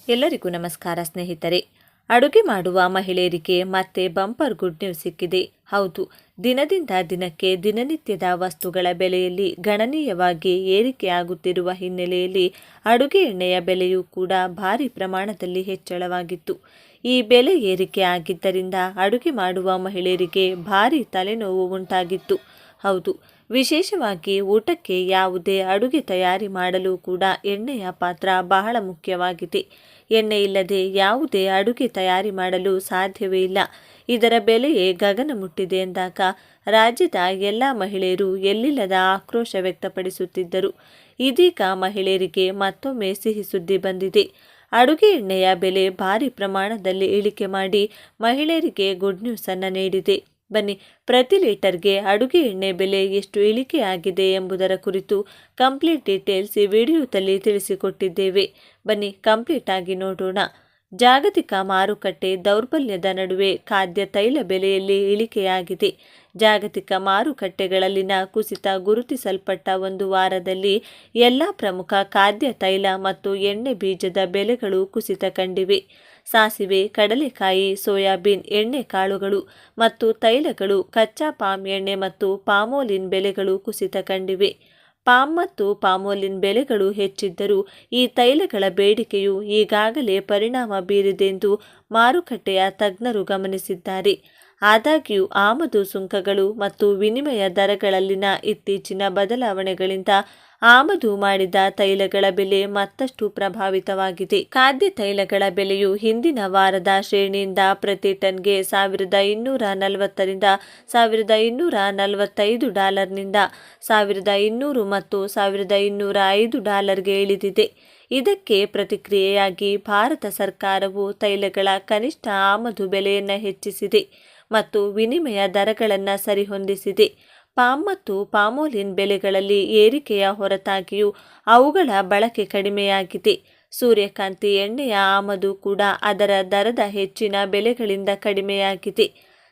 ಎಲ್ಲರಿಗೂ ನಮಸ್ಕಾರ ಸ್ನೇಹಿತರೆ. ಅಡುಗೆ ಮಾಡುವ ಮಹಿಳೆಯರಿಗೆ ಮತ್ತೆ ಬಂಪರ್ ಗುಡ್ ನ್ಯೂಸ್ ಸಿಕ್ಕಿದೆ. ಹೌದು, ದಿನದಿಂದ ದಿನಕ್ಕೆ ದಿನನಿತ್ಯದ ವಸ್ತುಗಳ ಬೆಲೆಯಲ್ಲಿ ಗಣನೀಯವಾಗಿ ಏರಿಕೆಯಾಗುತ್ತಿರುವ ಹಿನ್ನೆಲೆಯಲ್ಲಿ ಅಡುಗೆ ಎಣ್ಣೆಯ ಬೆಲೆಯೂ ಕೂಡ ಭಾರಿ ಪ್ರಮಾಣದಲ್ಲಿ ಹೆಚ್ಚಳವಾಗಿತ್ತು. ಈ ಬೆಲೆ ಏರಿಕೆ ಆಗಿದ್ದರಿಂದ ಅಡುಗೆ ಮಾಡುವ ಮಹಿಳೆಯರಿಗೆ ಭಾರಿ ತಲೆನೋವು ಉಂಟಾಗಿತ್ತು. ಹೌದು, ವಿಶೇಷವಾಗಿ ಊಟಕ್ಕೆ ಯಾವುದೇ ಅಡುಗೆ ತಯಾರಿ ಮಾಡಲು ಕೂಡ ಎಣ್ಣೆಯ ಪಾತ್ರ ಬಹಳ ಮುಖ್ಯವಾಗಿದೆ. ಎಣ್ಣೆ ಇಲ್ಲದೆ ಯಾವುದೇ ಅಡುಗೆ ತಯಾರಿ ಮಾಡಲು ಸಾಧ್ಯವೇ ಇಲ್ಲ. ಇದರ ಬೆಲೆಯೇ ಗಗನ ಮುಟ್ಟಿದೆ ಎಂದಾಗ ರಾಜ್ಯದ ಎಲ್ಲ ಮಹಿಳೆಯರು ಎಲ್ಲಿಲ್ಲದ ಆಕ್ರೋಶ ವ್ಯಕ್ತಪಡಿಸುತ್ತಿದ್ದರು. ಇದೀಗ ಮಹಿಳೆಯರಿಗೆ ಮತ್ತೊಮ್ಮೆ ಸಿಹಿ ಸುದ್ದಿ ಬಂದಿದೆ. ಅಡುಗೆ ಎಣ್ಣೆಯ ಬೆಲೆ ಭಾರಿ ಪ್ರಮಾಣದಲ್ಲಿ ಇಳಿಕೆ ಮಾಡಿ ಮಹಿಳೆಯರಿಗೆ ಗುಡ್ ನ್ಯೂಸ್ ಅನ್ನು ನೀಡಿದೆ. ಬನ್ನಿ, ಪ್ರತಿ ಲೀಟರ್ಗೆ ಅಡುಗೆ ಎಣ್ಣೆ ಬೆಲೆ ಎಷ್ಟು ಇಳಿಕೆಯಾಗಿದೆ ಎಂಬುದರ ಕುರಿತು ಕಂಪ್ಲೀಟ್ ಡೀಟೇಲ್ಸ್ ಈ ವಿಡಿಯೋದಲ್ಲಿ ತಿಳಿಸಿಕೊಟ್ಟಿದ್ದೇವೆ. ಬನ್ನಿ ಕಂಪ್ಲೀಟ್ ಆಗಿ ನೋಡೋಣ. ಜಾಗತಿಕ ಮಾರುಕಟ್ಟೆ ದೌರ್ಬಲ್ಯದ ನಡುವೆ ಖಾದ್ಯ ತೈಲ ಬೆಲೆಯಲ್ಲಿ ಇಳಿಕೆಯಾಗಿದೆ. ಜಾಗತಿಕ ಮಾರುಕಟ್ಟೆಗಳಲ್ಲಿನ ಕುಸಿತ ಗುರುತಿಸಲ್ಪಟ್ಟ ಒಂದು ವಾರದಲ್ಲಿ ಎಲ್ಲ ಪ್ರಮುಖ ಖಾದ್ಯ ತೈಲ ಮತ್ತು ಎಣ್ಣೆ ಬೀಜದ ಬೆಲೆಗಳು ಕುಸಿತ ಕಂಡಿವೆ. ಸಾಸಿವೆ, ಕಡಲೆಕಾಯಿ, ಸೋಯಾಬೀನ್ ಎಣ್ಣೆಕಾಳುಗಳು ಮತ್ತು ತೈಲಗಳು, ಕಚ್ಚಾ ಪಾಮ್ ಎಣ್ಣೆ ಮತ್ತು ಪಾಮೋಲಿನ್ ಬೆಲೆಗಳು ಕುಸಿತ ಕಂಡಿವೆ. ಪಾಮ್ ಮತ್ತು ಪಾಮೋಲಿನ್ ಬೆಲೆಗಳು ಹೆಚ್ಚಿದ್ದರೂ ಈ ತೈಲಗಳ ಬೇಡಿಕೆಯು ಈಗಾಗಲೇ ಪರಿಣಾಮ ಬೀರಿದೆಂದು ಮಾರುಕಟ್ಟೆಯ ತಜ್ಞರು ಗಮನಿಸಿದ್ದಾರೆ. ಆದಾಗ್ಯೂ ಆಮದು ಸುಂಕಗಳು ಮತ್ತು ವಿನಿಮಯ ದರಗಳಲ್ಲಿನ ಇತ್ತೀಚಿನ ಬದಲಾವಣೆಗಳಿಂದ ಆಮದು ಮಾಡಿದ ತೈಲಗಳ ಬೆಲೆ ಮತ್ತಷ್ಟು ಪ್ರಭಾವಿತವಾಗಿದೆ. ಖಾದ್ಯ ತೈಲಗಳ ಬೆಲೆಯು ಹಿಂದಿನ ವಾರದ ಶ್ರೇಣಿಯಿಂದ ಪ್ರತಿ ಟನ್ಗೆ $1,240 ರಿಂದ $1,245 $1,200 ಮತ್ತು $1,205 ಇಳಿದಿದೆ. ಇದಕ್ಕೆ ಪ್ರತಿಕ್ರಿಯೆಯಾಗಿ ಭಾರತ ಸರ್ಕಾರವು ತೈಲಗಳ ಕನಿಷ್ಠ ಆಮದು ಬೆಲೆಯನ್ನು ಹೆಚ್ಚಿಸಿದೆ ಮತ್ತು ವಿನಿಮಯ ದರಗಳನ್ನು ಸರಿಹೊಂದಿಸಿದೆ. ಪಾಮ್ ಮತ್ತು ಪಾಮೋಲಿನ್ ಬೆಲೆಗಳಲ್ಲಿ ಏರಿಕೆಯ ಹೊರತಾಗಿಯೂ ಅವುಗಳ ಬಳಕೆ ಕಡಿಮೆಯಾಗಿದೆ. ಸೂರ್ಯಕಾಂತಿ ಎಣ್ಣೆಯ ಆಮದು ಕೂಡ ಅದರ ದರದ ಹೆಚ್ಚಿನ ಬೆಲೆಗಳಿಂದ ಕಡಿಮೆಯಾಗಿದೆ.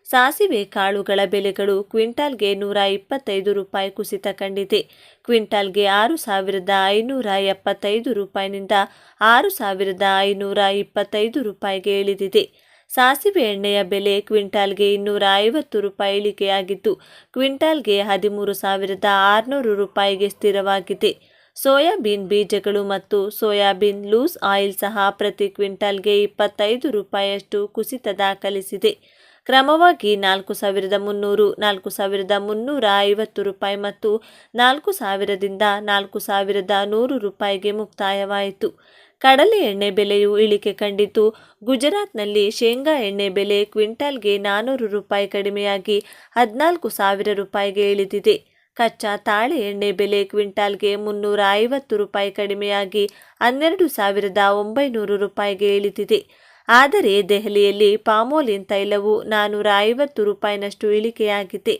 ಸಾಸಿವೆ ಕಾಳುಗಳ ಬೆಲೆಗಳು ಕ್ವಿಂಟಾಲ್ಗೆ $125 ಕುಸಿತ ಕಂಡಿದೆ. ಕ್ವಿಂಟಾಲ್ಗೆ $6,575 ನಿಂದ $6,525 ಇಳಿದಿದೆ. ಸಾಸಿವೆ ಎಣ್ಣೆಯ ಬೆಲೆ ಕ್ವಿಂಟಾಲ್ಗೆ $250 ಇಳಿಕೆಯಾಗಿದ್ದು ಕ್ವಿಂಟಾಲ್ಗೆ $13,600 ಸ್ಥಿರವಾಗಿದೆ. ಸೋಯಾಬೀನ್ ಬೀಜಗಳು ಮತ್ತು ಸೋಯಾಬೀನ್ ಲೂಸ್ ಆಯಿಲ್ ಸಹ ಪ್ರತಿ ಕ್ವಿಂಟಾಲ್ಗೆ $25 ಕುಸಿತ ದಾಖಲಿಸಿದೆ. ಕ್ರಮವಾಗಿ $4,300, $4,350 ಮತ್ತು $4,000 ರಿಂದ $4,100 ಮುಕ್ತಾಯವಾಯಿತು. ಕಡಲೆ ಎಣ್ಣೆ ಬೆಲೆಯು ಇಳಿಕೆ ಕಂಡಿದ್ದು ಗುಜರಾತ್ನಲ್ಲಿ ಶೇಂಗಾ ಎಣ್ಣೆ ಬೆಲೆ ಕ್ವಿಂಟಾಲ್ಗೆ $400 ಕಡಿಮೆಯಾಗಿ $14,000 ಇಳಿದಿದೆ. ಕಚ್ಚಾ ತಾಳೆ ಎಣ್ಣೆ ಬೆಲೆ ಕ್ವಿಂಟಾಲ್ಗೆ $350 ಕಡಿಮೆಯಾಗಿ $12,900 ಇಳಿದಿದೆ. ಆದರೆ ದೆಹಲಿಯಲ್ಲಿ ಪಾಮೋಲಿನ್ ತೈಲವು $450 ಇಳಿಕೆಯಾಗಿದೆ.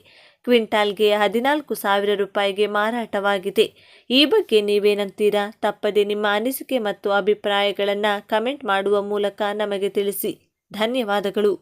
ಕ್ವಿಂಟಾಲ್ಗೆ $14,000 ಮಾರಾಟವಾಗಿದೆ. ಈ ಬಗ್ಗೆ ನೀವೇನಂತೀರಾ? ತಪ್ಪದೆ ನಿಮ್ಮ ಅನಿಸಿಕೆ ಮತ್ತು ಅಭಿಪ್ರಾಯಗಳನ್ನು ಕಮೆಂಟ್ ಮಾಡುವ ಮೂಲಕ ನಮಗೆ ತಿಳಿಸಿ. ಧನ್ಯವಾದಗಳು.